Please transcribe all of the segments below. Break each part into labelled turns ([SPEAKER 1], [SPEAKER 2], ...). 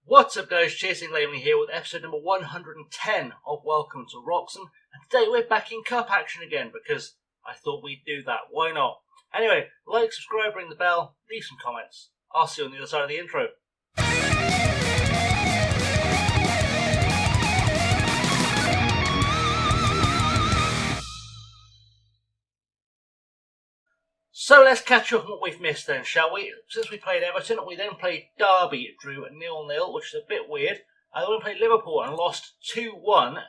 [SPEAKER 1] What's up guys, Chasing Lamely here with episode number 110 of Welcome to Wroxham, and today we're back in cup action again because I thought we'd do that, why not? Anyway, like, subscribe, ring the bell, leave some comments. I'll see you on the other side of the intro. So let's catch up on what we've missed then, shall we? Since we played Everton, we then played Derby, drew 0-0, which is a bit weird. Then we played Liverpool and lost 2-1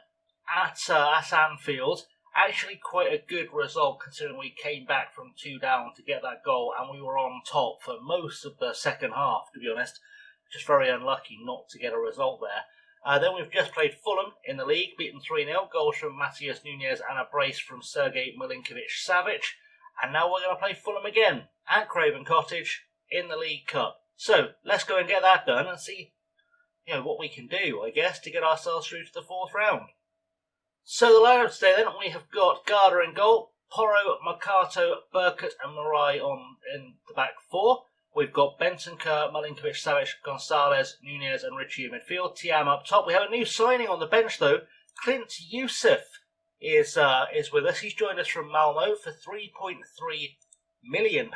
[SPEAKER 1] at Anfield. Actually quite a good result considering we came back from 2 down to get that goal and we were on top for most of the second half, to be honest. Just very unlucky not to get a result there. Then we've just played Fulham in the league, beaten 3-0, goals from Matías Núñez and a brace from Sergej Milinkovic-Savic. And now we're going to play Fulham again at Craven Cottage in the League Cup. So let's go and get that done and see, what we can do, I guess, to get ourselves through to the 4th round. So the lineup today then, we have got Garda in goal, Porro, Mercato, Burkett and Marai in the back 4. We've got Bentancur, Milinkovic-Savic, Gonzalez, Núñez and Ritchie in midfield. Tiam up top. We have a new signing on the bench though, Clint Youssef is with us. He's joined us from Malmo for £3.3 million.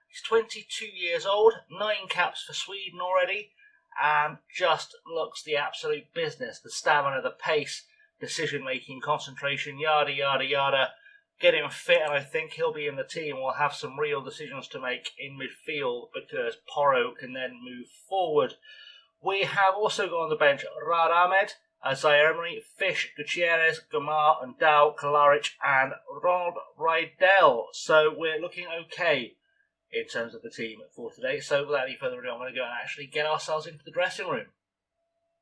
[SPEAKER 1] He's 22 years old, 9 caps for Sweden already, and just looks the absolute business. The stamina, the pace, decision-making, concentration, yada, yada, yada. Get him fit, and I think he'll be in the team. We'll have some real decisions to make in midfield because Porro can then move forward. We have also got on the bench Rad Ahmed, Zaire Emery, Fish, Gutierrez, Gamar, and Dow, Kalaric, and Ronald Rydell. So we're looking okay in terms of the team for today. So without any further ado, I'm going to go and actually get ourselves into the dressing room.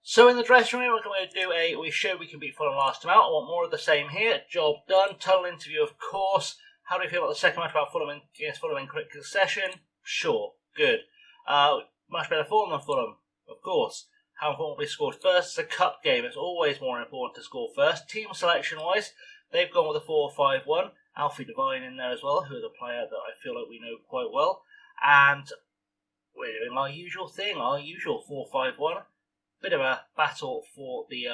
[SPEAKER 1] So in the dressing room, we're going to do we showed we can beat Fulham last time out. I want more of the same here. Job done. Total interview, of course. How do you feel about the second match about Fulham against Fulham in quick succession? Sure. Good. Much better form than Fulham, of course. How important we scored first. It's a cup game. It's always more important to score first. Team selection-wise, they've gone with a 4-5-1. Alfie Devine in there as well, who is a player that I feel like we know quite well. And we're doing our usual thing, our usual 4-5-1. Bit of a battle for the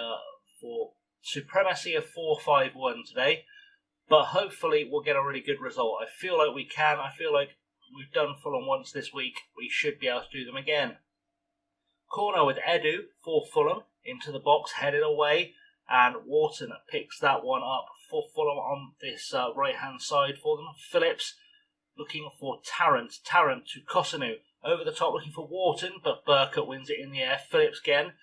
[SPEAKER 1] for supremacy of 4-5-1 today. But hopefully we'll get a really good result. I feel like we can. I feel like we've done Fulham once this week. We should be able to do them again. Corner with Edu for Fulham, into the box, headed away, and Wharton picks that one up for Fulham on this right-hand side for them. Phillips looking for Tarrant to Cosanu, over the top looking for Wharton, but Burkett wins it in the air. Phillips again,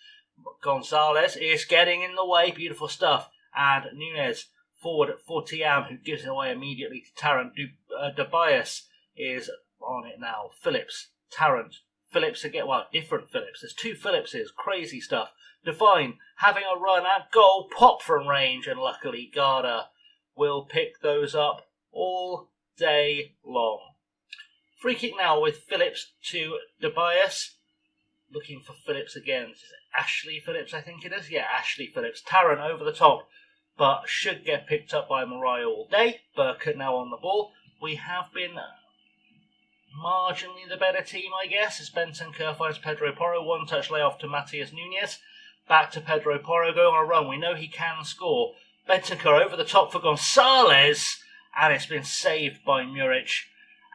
[SPEAKER 1] Gonzalez is getting in the way, beautiful stuff, and Núñez forward for Tiam, who gives it away immediately to Tarrant. Tobias is on it now. Phillips, Tarrant, Phillips again, well, different Phillips. There's 2 Phillipses, crazy stuff. Devine having a run at goal, pop from range, and luckily Garda will pick those up all day long. Free kick now with Phillips to Tobias. Looking for Phillips again. This is Ashley Phillips, I think it is. Yeah, Ashley Phillips. Tarrant over the top, but should get picked up by Mariah all day. Burkett now on the ball. We have been marginally the better team, I guess, as Bentancur finds Pedro Porro. 1-touch layoff to Matías Núñez. Back to Pedro Porro, going on a run. We know he can score. Bentancur over the top for Gonzalez, and it's been saved by Muric.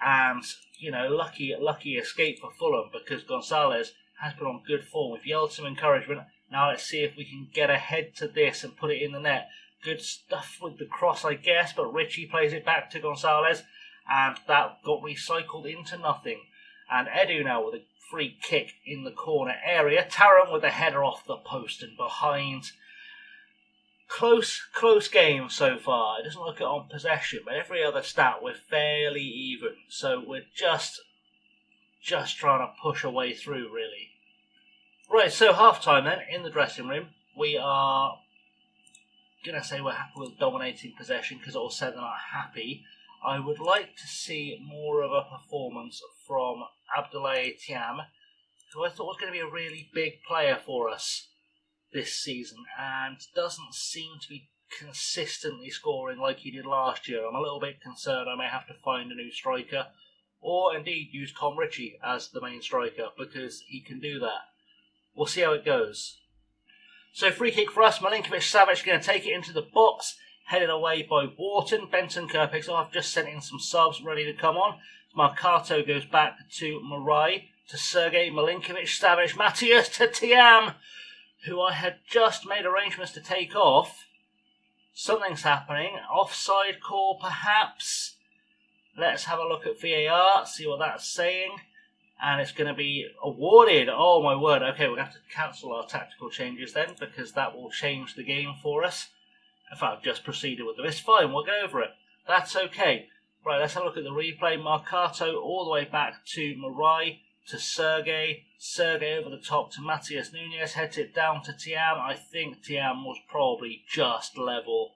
[SPEAKER 1] And, lucky escape for Fulham because Gonzalez has been on good form. We've yelled some encouragement. Now let's see if we can get ahead to this and put it in the net. Good stuff with the cross, I guess, but Ritchie plays it back to Gonzalez. And that got recycled into nothing. And Edu now with a free kick in the corner area. Tarrant with a header off the post and behind. Close game so far. It doesn't look it on possession, but every other stat we're fairly even. So we're just trying to push our way through, really. Right, so half-time then, in the dressing room. We are going to say we're happy with dominating possession because all said they're not happy. I would like to see more of a performance from Abdoulaye Thiam, who I thought was going to be a really big player for us this season and doesn't seem to be consistently scoring like he did last year. I'm a little bit concerned I may have to find a new striker or indeed use Tom Ritchie as the main striker because he can do that. We'll see how it goes. So free kick for us. Milinkovic-Savic going to take it into the box. Headed away by Wharton. Benton Kerr picks off. Just sent in some subs ready to come on. Marcato goes back to Marai, to Sergei Milinkovic-Savic. Matthias to Tiam, who I had just made arrangements to take off. Something's happening. Offside call, perhaps. Let's have a look at VAR, see what that's saying. And it's going to be awarded. Oh my word. Okay, we're going to have to cancel our tactical changes then, because that will change the game for us. In fact, I've just proceeded with them. It's fine, we'll go over it. That's okay. Right, let's have a look at the replay. Marcato all the way back to Marai, to Sergei. Sergei over the top to Matthias Nunez. Heads it down to Tiam. I think Tiam was probably just level.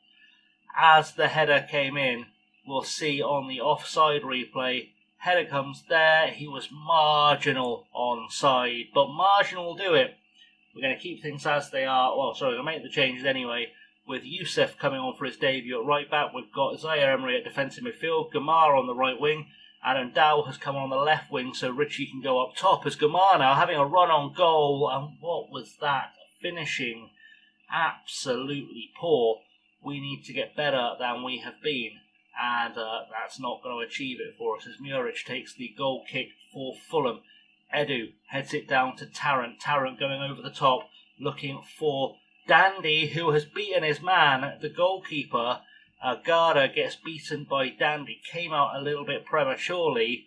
[SPEAKER 1] As the header came in, we'll see on the offside replay. Header comes there. He was marginal onside, but marginal will do it. We're going to keep things as they are. Well, sorry, we'll make the changes anyway. With Youssef coming on for his debut at right back, we've got Zaire Emery at defensive midfield, Gamar on the right wing, and Dow has come on the left wing, so Richie can go up top as Gamar now having a run on goal. And what was that? Finishing absolutely poor. We need to get better than we have been, and that's not going to achieve it for us as Muric takes the goal kick for Fulham. Edu heads it down to Tarrant. Tarrant going over the top, looking for Dandy, who has beaten his man, the goalkeeper. Garda gets beaten by Dandy, came out a little bit prematurely,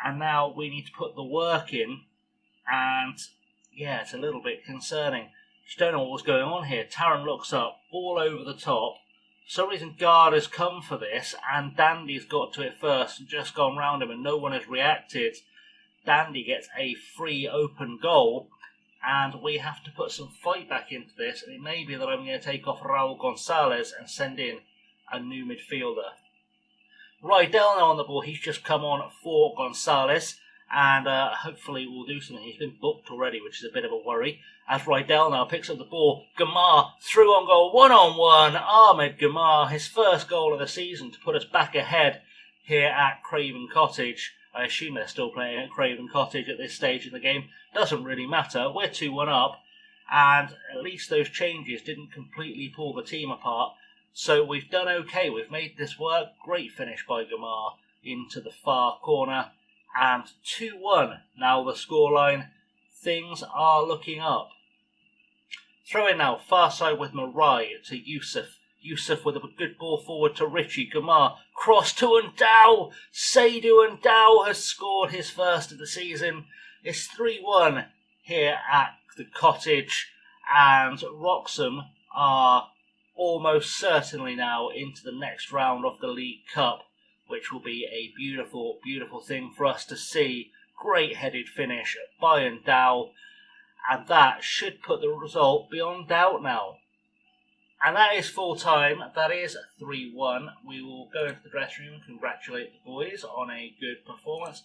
[SPEAKER 1] and now we need to put the work in, and yeah, it's a little bit concerning. Just don't know what was going on here. Tarrant looks up, ball over the top. For some reason Garda's come for this, and Dandy's got to it first and just gone round him, and no one has reacted. Dandy gets a free open goal, and we have to put some fight back into this, and it may be that I'm going to take off Raul Gonzalez and send in a new midfielder. Rydell now on the ball. He's just come on for Gonzalez, and hopefully we'll do something. He's been booked already, which is a bit of a worry. As Rydell now picks up the ball, Gamar through on goal, one-on-one. Ahmed Gamar, his first goal of the season to put us back ahead here at Craven Cottage. I assume they're still playing at Craven Cottage at this stage in the game. Doesn't really matter. We're 2-1 up, and at least those changes didn't completely pull the team apart. So we've done okay. We've made this work. Great finish by Gamar into the far corner, and 2-1 now the scoreline. Things are looking up. Throw in now, far side with Marai to Youssef. Youssef with a good ball forward to Richie. Gamar, cross to Ndow. Seydou Ndow has scored his first of the season. It's 3-1 here at the Cottage, and Wroxham are almost certainly now into the next round of the League Cup, which will be a beautiful, beautiful thing for us to see. Great headed finish by Ndow, and that should put the result beyond doubt now. And that is full time. That is 3-1. We will go into the dressing room and congratulate the boys on a good performance.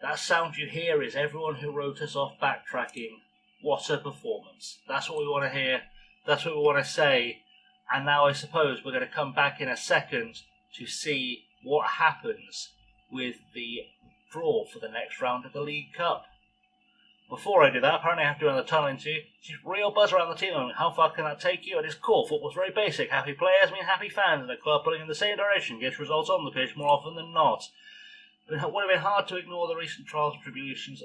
[SPEAKER 1] That sound you hear is everyone who wrote us off backtracking. What a performance. That's what we want to hear. That's what we want to say. And now I suppose we're going to come back in a second to see what happens with the draw for the next round of the League Cup. Before I do that, apparently I have to do another tunnel interview. Just real buzz around the team. How far can that take you? At its core, football's very basic. Happy players mean happy fans, and a club pulling in the same direction gets results on the pitch more often than not. It would have been hard to ignore the recent trials and tribulations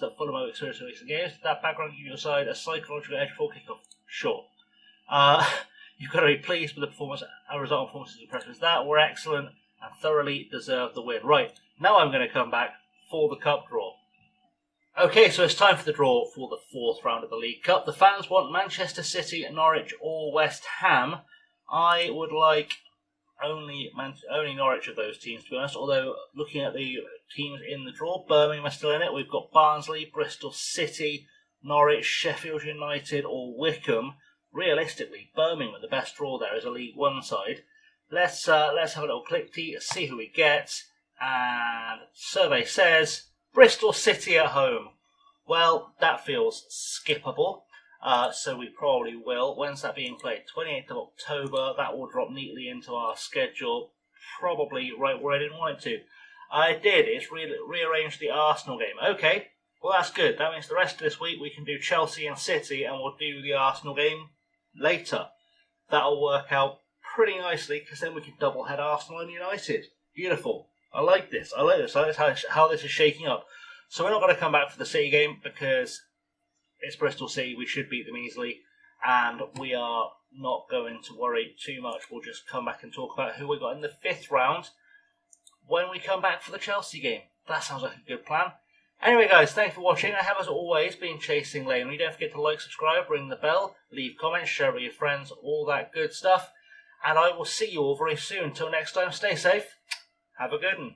[SPEAKER 1] that Fulham experienced in recent games. That background give your side a psychological edge before kickoff. Sure. You've got to be pleased with the performance. Our result and performances impressive as that were excellent and thoroughly deserved the win. Right, now I'm going to come back for the cup draw. Okay, so it's time for the draw for the fourth round of the League Cup. The fans want Manchester City, Norwich or West Ham. I would like only Norwich of those teams, to be honest, although looking at the teams in the draw, Birmingham are still in it. We've got Barnsley, Bristol City, Norwich, Sheffield United or Wickham. Realistically, Birmingham, the best draw there, is a League One side. Let's have a little click-tea, see who we get, and survey says Bristol City at home. Well, that feels skippable, so we probably will. When's that being played? 28th of October. That will drop neatly into our schedule, probably right where I didn't want it to. I did. It's rearranged the Arsenal game. Okay, Well, that's good. That means the rest of this week we can do Chelsea and City, and we'll do the Arsenal game later. That'll work out pretty nicely because then we can double head Arsenal and United. Beautiful. I like this. I like how this is shaking up. So we're not going to come back for the City game because it's Bristol City. We should beat them easily, and we are not going to worry too much. We'll just come back and talk about who we got in the 5th round when we come back for the Chelsea game. That sounds like a good plan. Anyway, guys, thanks for watching. I have, as always, been Chasing Laney. Don't forget to like, subscribe, ring the bell, leave comments, share with your friends, all that good stuff. And I will see you all very soon. Until next time, stay safe. Have a good one.